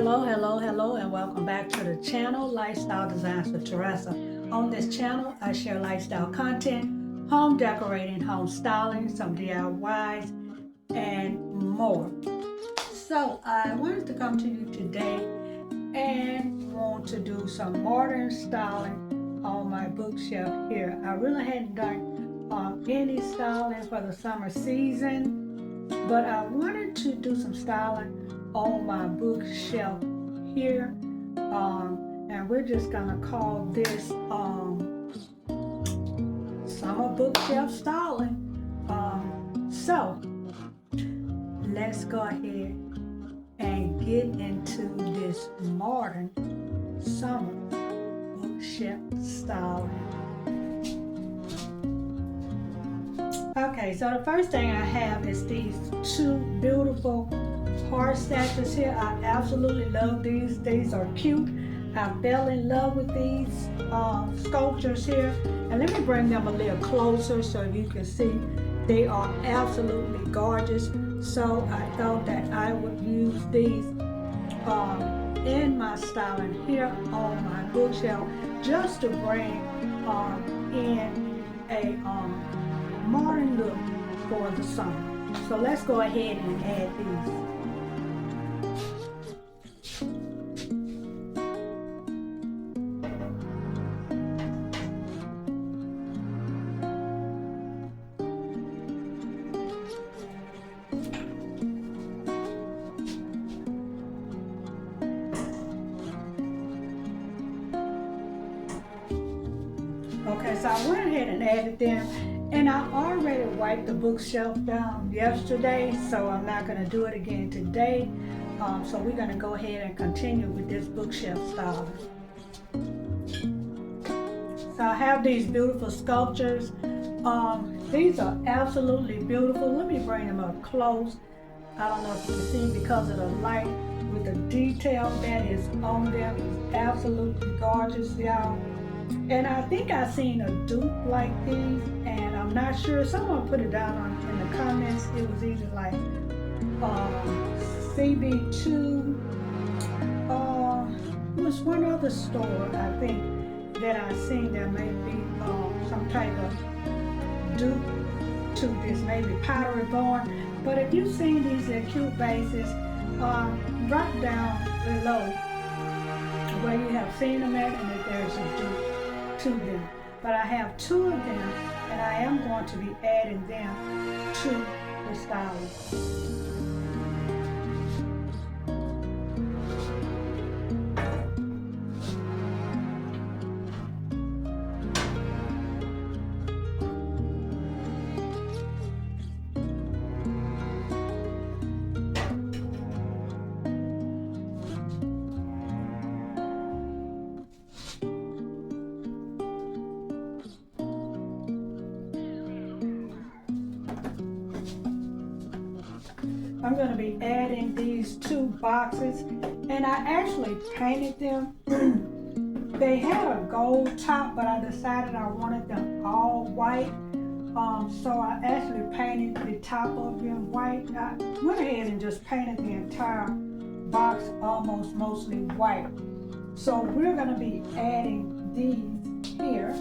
Hello, and welcome back to the channel, Lifestyle Designs with Teresa. On this channel, I share lifestyle content, home decorating, home styling, some DIYs, and more. So I wanted to come to you today and want to do some modern styling on my bookshelf here. I really hadn't done any styling for the summer season, but I wanted to do some styling on my bookshelf here, and we're just gonna call this summer bookshelf styling. So let's go ahead and get into this modern summer bookshelf styling. Okay, so the first thing I have is these two beautiful heart statues here. I absolutely love these. These are cute. I fell in love with these sculptures here. And let me bring them a little closer so you can see they are absolutely gorgeous. So I thought that I would use these in my styling here on my bookshelf just to bring in a modern look for the summer. So let's go ahead and add these. Okay, so I went ahead and added them, and I already wiped the bookshelf down yesterday, so I'm not going to do it again today. So we're going to go ahead and continue with this bookshelf styling. So I have these beautiful sculptures. These are absolutely beautiful. Let me bring them up close. I don't know if you can see because of the light, with the detail that is on them is absolutely gorgeous, y'all. And I think I seen a dupe like these, and I'm not sure. Someone put it down in the comments. It was either like CB2. It was one other store, I think, that I seen that may be some type of dupe to this, maybe Pottery Barn. But if you've seen these cute vases, drop down below where you have seen them at, and if there's a dupe to them. But I have two of them, and I am going to be adding them to the styling. I'm going to be adding these two boxes, and I actually painted them. They had a gold top, but I decided I wanted them all white. So I actually painted the top of them white. I went ahead and just painted the entire box almost mostly white. So we're going to be adding these here.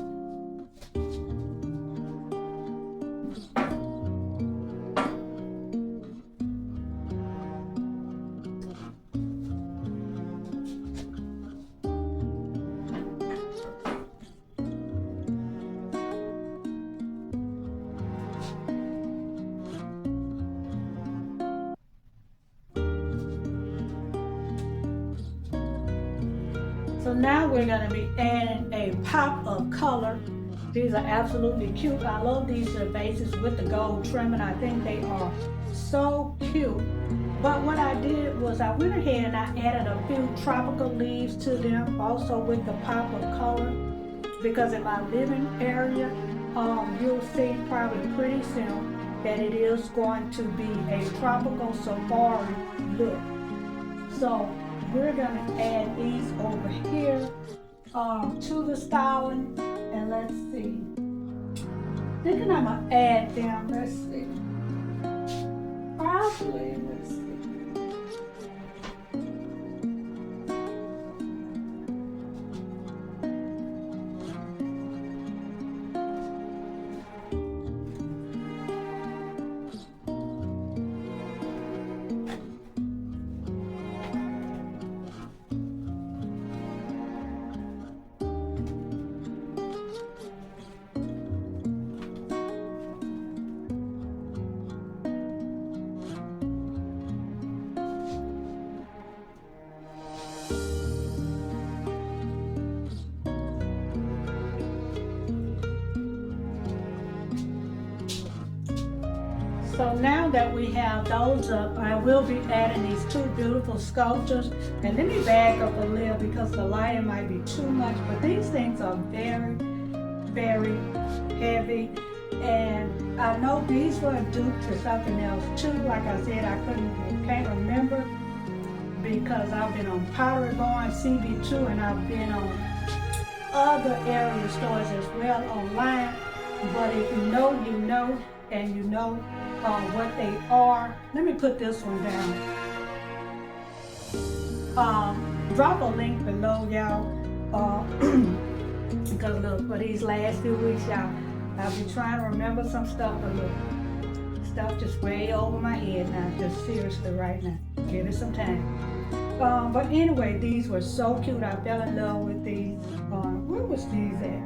So now we're going to be adding a pop of color. These are absolutely cute. I love these vases with the gold trim, and I think they are so cute. But what I did was I went ahead and I added a few tropical leaves to them, also with the pop of color, because in my living area, you'll see probably pretty soon that it is going to be a tropical safari look. So we're going to add these over here to the styling, and let's see. Thinking I'm going to add them, let's see. Probably, let's see. now that we have those up, I will be adding these two beautiful sculptures. And let me back up a little because the lighting might be too much, but these things are very, very heavy. And I know these were due to something else too. Like I said, can't remember because I've been on Pottery Barn, CB2, and I've been on other area stores as well online. But if you know, you know, and you know what they are. Let me put this one down. Drop a link below, y'all. Because look, for these last few weeks, y'all, I've been trying to remember some stuff, but look, stuff just way over my head now, just seriously right now. Give it some time. But anyway, these were so cute. I fell in love with these. Where was these at?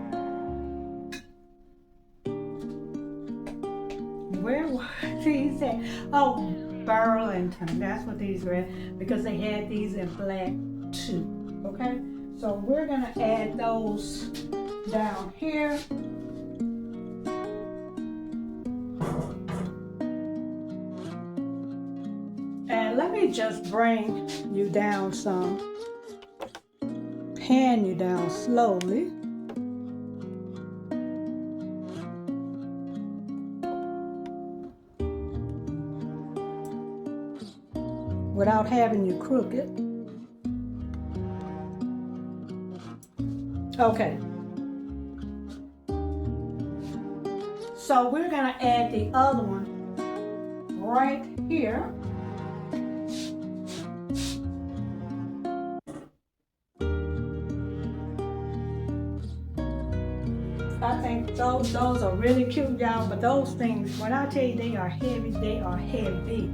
Where were these at? Oh, Burlington. That's what these were at, because they had these in black too. Okay? So we're gonna add those down here. And let me just bring you down some, pan you down slowly. Without having you crooked. Okay. So we're gonna add the other one right here. I think those are really cute, y'all, but those things, when I tell you they are heavy, they are heavy.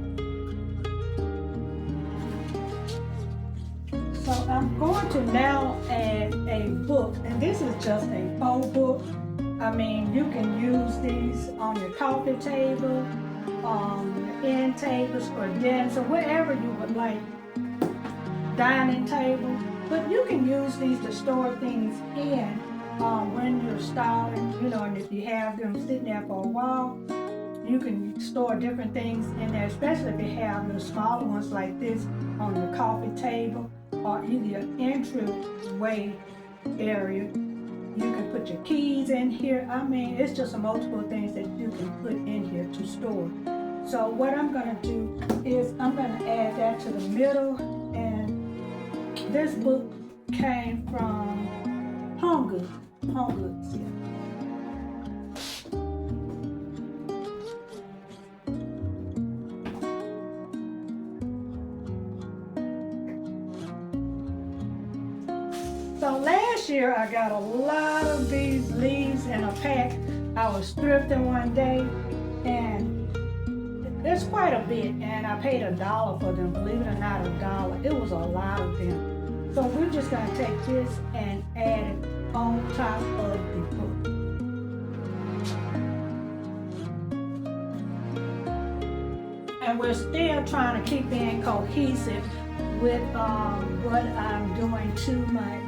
So I'm going to now add a book, and this is just a faux book. I mean, you can use these on your coffee table, your end tables for dinner, so wherever you would like, dining table. But you can use these to store things in when you're styling, you know, and if you have them sitting there for a while, you can store different things in there, especially if you have the smaller ones like this on your coffee table or either your entryway area. You can put your keys in here. I mean, it's just a multiple things that you can put in here to store. So what I'm gonna do is I'm gonna add that to the middle, and this book came from Home Goods. Yeah. So last year I got a lot of these leaves in a pack. I was thrifting one day, and there's quite a bit, and I paid $1 for them. Believe it or not, $1. It was a lot of them. So we're just gonna take this and add it on top of the book. And we're still trying to keep being cohesive with what I'm doing to my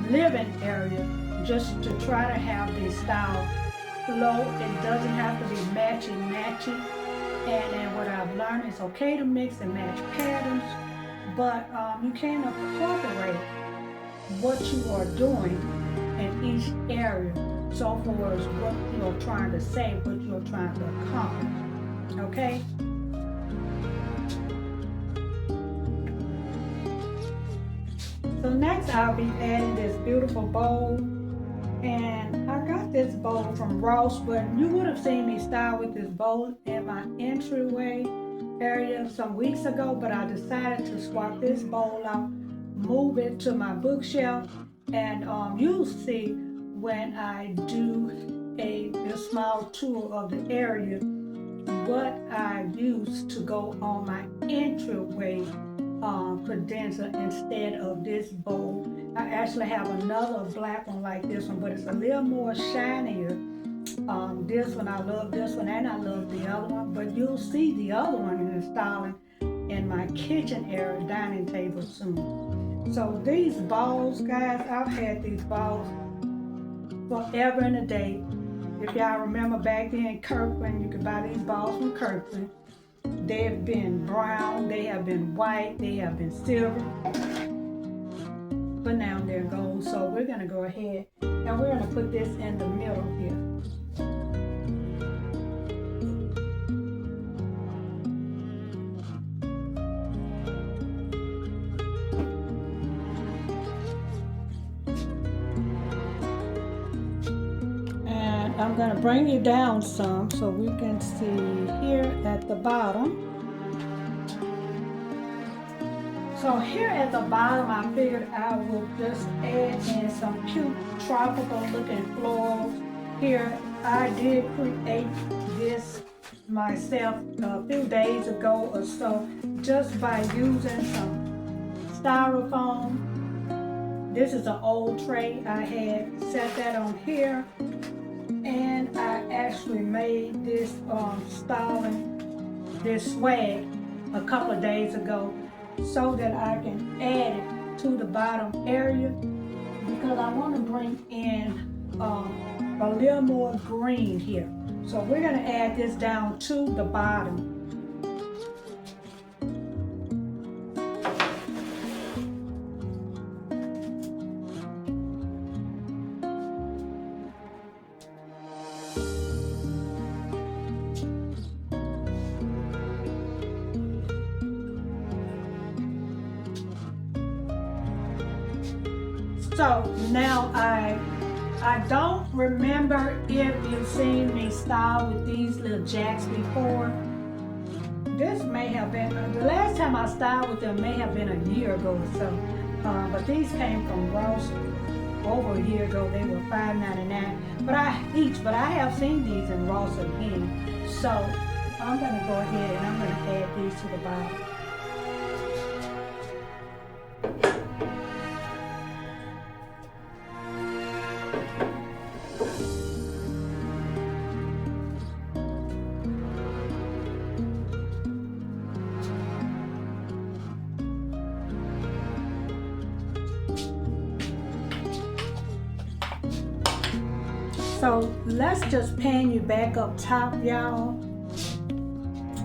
living area, just to try to have the style flow. It doesn't have to be matchy. And then what I've learned, it's okay to mix and match patterns, but you can incorporate what you are doing in each area. So far as what you're trying to say, what you're trying to accomplish. Okay? So next I'll be adding this beautiful bowl. And I got this bowl from Ross, but you would have seen me style with this bowl in my entryway area some weeks ago, but I decided to swap this bowl out, move it to my bookshelf, and you'll see when I do a small tour of the area what I use to go on my entryway credenza instead of this bowl. I actually have another black one like this one, but it's a little more shinier. This one, I love this one, and I love the other one, but you'll see the other one in the styling in my kitchen area dining table soon. So these balls, guys, I've had these balls forever and a day. If y'all remember back then, Kirkland, you could buy these balls from Kirkland. They have been brown, they have been white, they have been silver, but now they're gold. So we're gonna go ahead and we're gonna put this in the middle here. I'm going to bring you down some so we can see here at the bottom. So here at the bottom, I figured I will just add in some cute tropical looking florals. Here, I did create this myself a few days ago or so just by using some styrofoam. This is an old tray. I had set that on here. And I actually made this styling, this swag a couple of days ago so that I can add it to the bottom area because I want to bring in a little more green here. So we're going to add this down to the bottom. So now I don't remember if you've seen me style with these little jacks before. This may have been, the last time I styled with them may have been a year ago or so. But these came from Ross over a year ago. They were $5.99 but I have seen these in Ross again. So I'm going to go ahead and I'm going to add these to the bottom. So let's just pan you back up top, y'all.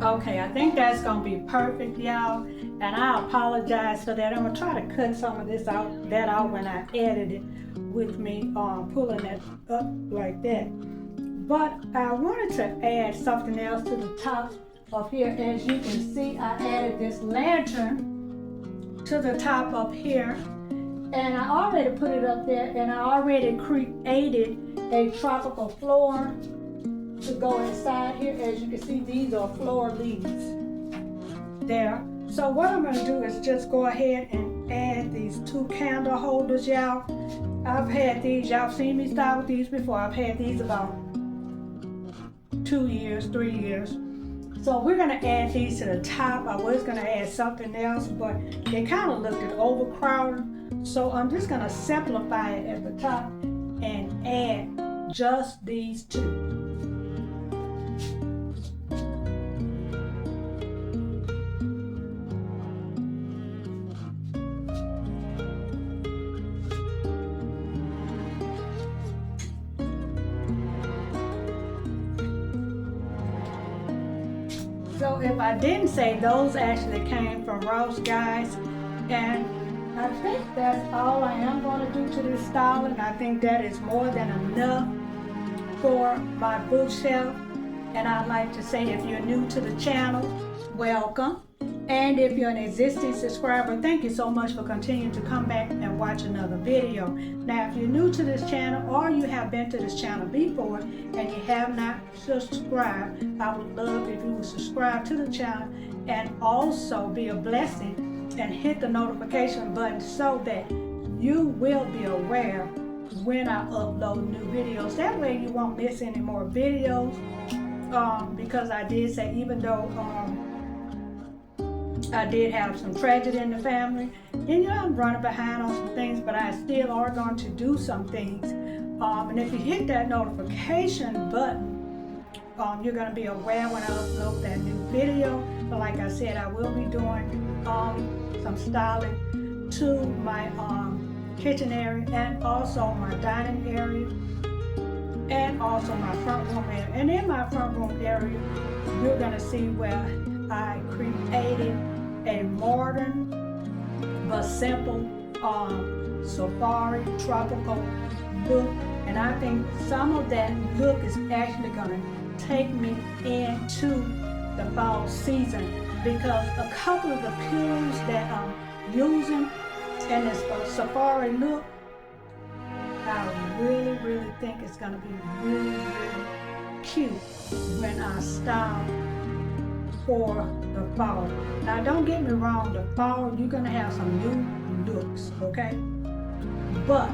Okay, I think that's gonna be perfect, y'all. And I apologize for that. I'm gonna try to cut some of this out when I edit it with me pulling it up like that. But I wanted to add something else to the top of here. As you can see, I added this lantern to the top up here. And I already put it up there, and I already created a tropical floor to go inside here. As you can see, these are floor leaves there. So what I'm going to do is just go ahead and add these two candle holders, y'all. I've had these, y'all seen me style with these before. I've had these about 2 years, 3 years. So we're going to add these to the top. I was going to add something else, but they kind of looked overcrowded. So I'm just going to simplify it at the top and add just these two. So if I didn't say, those actually came from Ross, guys, and I think that's all I am going to do to this styling. I think that is more than enough for my bookshelf. And I'd like to say, if you're new to the channel, welcome. And if you're an existing subscriber, thank you so much for continuing to come back and watch another video. Now, if you're new to this channel or you have been to this channel before and you have not subscribed, I would love if you would subscribe to the channel and also be a blessing and hit the notification button so that you will be aware when I upload new videos. That way you won't miss any more videos, because I did say, even though I did have some tragedy in the family, and you know, I'm running behind on some things, but I still are going to do some things. And if you hit that notification button, you're going to be aware when I upload that new video. But like I said, I will be doing some styling to my kitchen area and also my dining area. and also my front room area. And in my front room area, you're gonna see where I created a modern but simple safari tropical look, and I think some of that look is actually gonna take me into the fall season, because a couple of the pillows that I'm using in this safari look, I really think it's gonna be really cute when I style for the fall. Now don't get me wrong, the fall you're gonna have some new looks, okay? But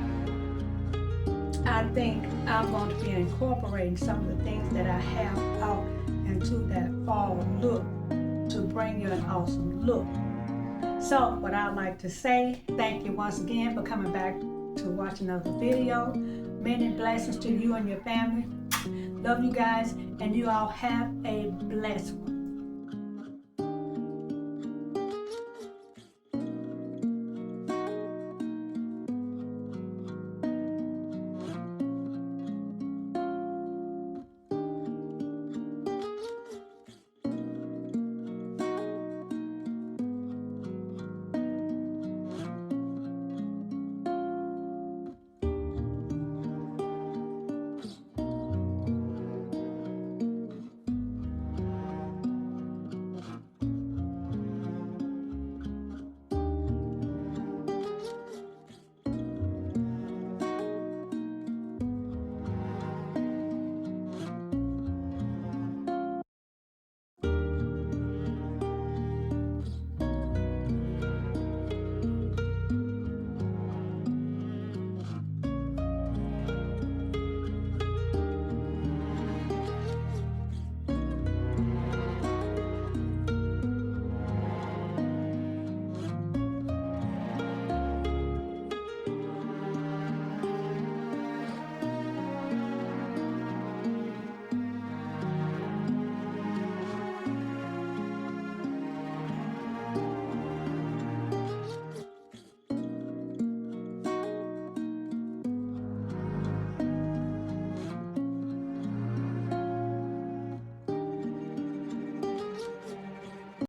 I think I'm going to be incorporating some of the things that I have out into that fall look to bring you an awesome look. So what I'd like to say, thank you once again for coming back to watch another video. Many blessings to you and your family. Love you guys, and you all have a blessed one.